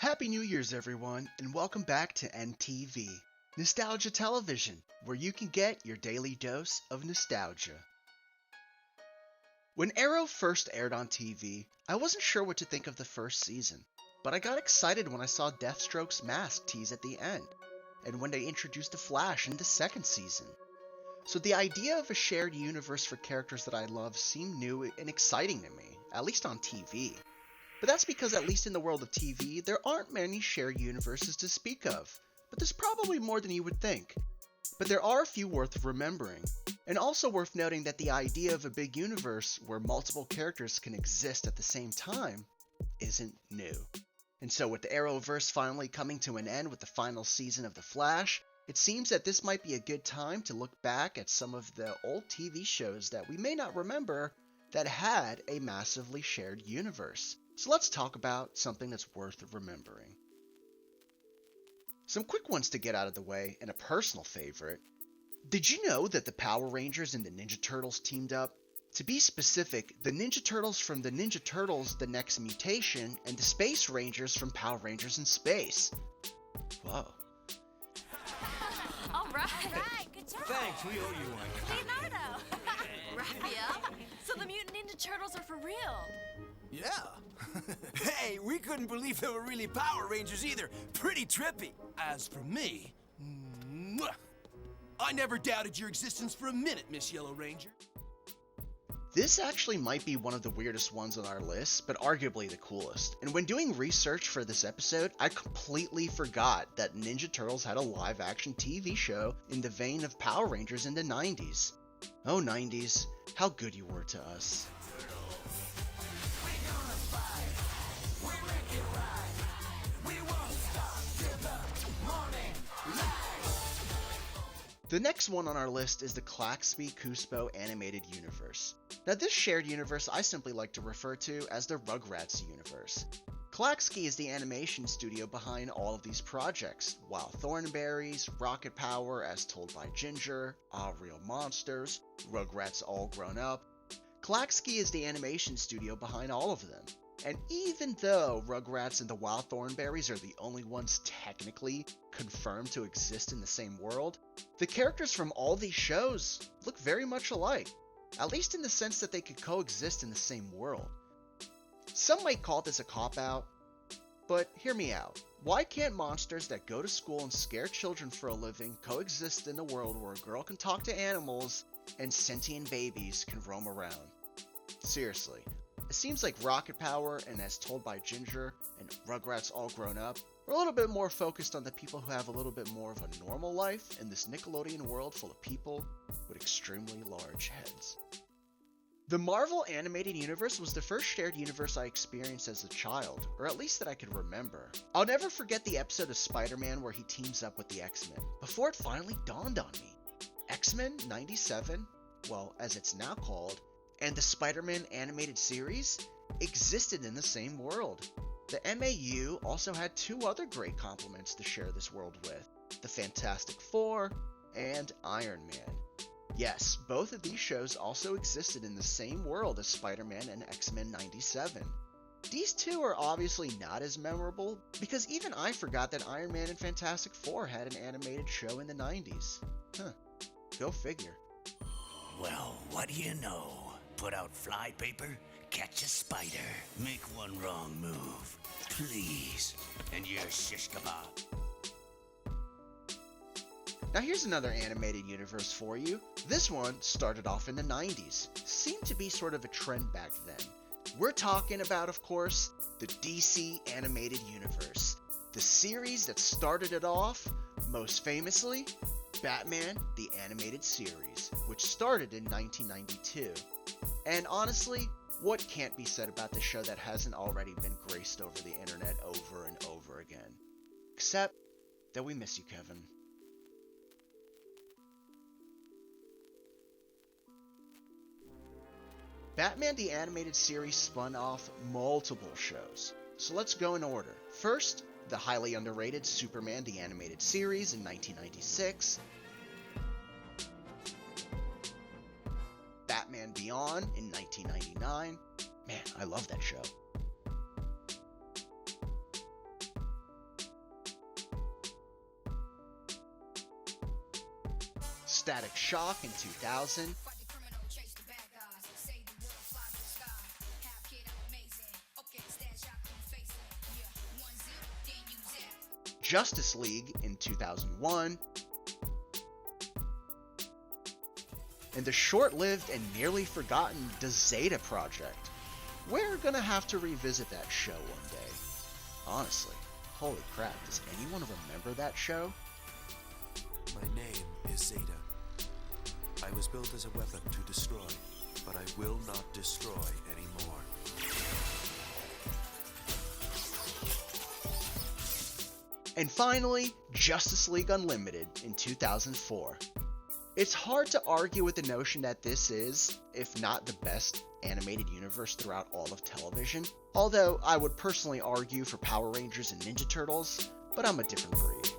Happy New Year's, everyone, and welcome back to NTV, Nostalgia Television, where you can get your daily dose of nostalgia. When Arrow first aired on TV, I wasn't sure what to think of the first season, but I got excited when I saw Deathstroke's mask tease at the end, and when they introduced the Flash in the second season. So the idea of a shared universe for characters that I love seemed new and exciting to me, at least on TV. But that's because at least in the world of TV, there aren't many shared universes to speak of, but there's probably more than you would think. But there are a few worth remembering, and also worth noting that the idea of a big universe where multiple characters can exist at the same time isn't new. And so with the Arrowverse finally coming to an end with the final season of The Flash, it seems that this might be a good time to look back at some of the old TV shows that we may not remember that had a massively shared universe. So let's talk about something that's worth remembering. Some quick ones to get out of the way, and a personal favorite. Did you know that the Power Rangers and the Ninja Turtles teamed up? To be specific, the Ninja Turtles from the Ninja Turtles The Next Mutation, and the Space Rangers from Power Rangers in Space. Whoa. All right, good job. Thanks, we owe you one. Leonardo. Raphael. So the Mutant Ninja Turtles are for real. Yeah. Hey, we couldn't believe they were really Power Rangers either. Pretty trippy. As for me, I never doubted your existence for a minute, Miss Yellow Ranger. This actually might be one of the weirdest ones on our list, but arguably the coolest. And when doing research for this episode, I completely forgot that Ninja Turtles had a live-action TV show in the vein of Power Rangers in the 90s. Oh, 90s, how good you were to us. The next one on our list is the Claxby-Cuspo animated universe. Now this shared universe I simply like to refer to as the Rugrats universe. Claxky is the animation studio behind all of these projects, Wild Thornberrys, Rocket Power as Told by Ginger, Ah Real Monsters, Rugrats All Grown Up. Claxky is the animation studio behind all of them. And even though Rugrats and the Wild Thornberrys are the only ones technically confirmed to exist in the same world, the characters from all these shows look very much alike, at least in the sense that they could coexist in the same world. Some might call this a cop-out, but hear me out. Why can't monsters that go to school and scare children for a living coexist in a world where a girl can talk to animals and sentient babies can roam around? Seriously. It seems like Rocket Power and As Told by Ginger and Rugrats All Grown Up are a little bit more focused on the people who have a little bit more of a normal life in this Nickelodeon world full of people with extremely large heads. The Marvel Animated Universe was the first shared universe I experienced as a child, or at least that I could remember. I'll never forget the episode of Spider-Man where he teams up with the X-Men, before it finally dawned on me. X-Men 97, well, as it's now called, and the Spider-Man animated series existed in the same world. The MAU also had two other great complements to share this world with, the Fantastic Four and Iron Man. Yes, both of these shows also existed in the same world as Spider-Man and X-Men 97. These two are obviously not as memorable, because even I forgot that Iron Man and Fantastic Four had an animated show in the 90s. Go figure. Well, what do you know? Put out fly paper, catch a spider, make one wrong move, please, and you're shish kebab. Now here's another animated universe for you. This one started off in the 90s. Seemed to be sort of a trend back then. We're talking about, of course, the DC Animated Universe. The series that started it off, most famously, Batman the Animated Series, which started in 1992. And honestly, what can't be said about this show that hasn't already been graced over the internet over and over again? Except that we miss you, Kevin. Batman the Animated Series spun off multiple shows, so let's go in order. First, the highly underrated Superman the Animated Series in 1996, Batman Beyond in 1999. Man, I love that show. Static Shock in 2000, Justice League in 2001, and the short-lived and nearly forgotten The Zeta Project. We're gonna have to revisit that show one day. Honestly, holy crap, does anyone remember that show? My name is Zeta. I was built as a weapon to destroy, but I will not destroy anymore. And finally, Justice League Unlimited in 2004. It's hard to argue with the notion that this is, if not the best animated universe throughout all of television, although I would personally argue for Power Rangers and Ninja Turtles, but I'm a different breed.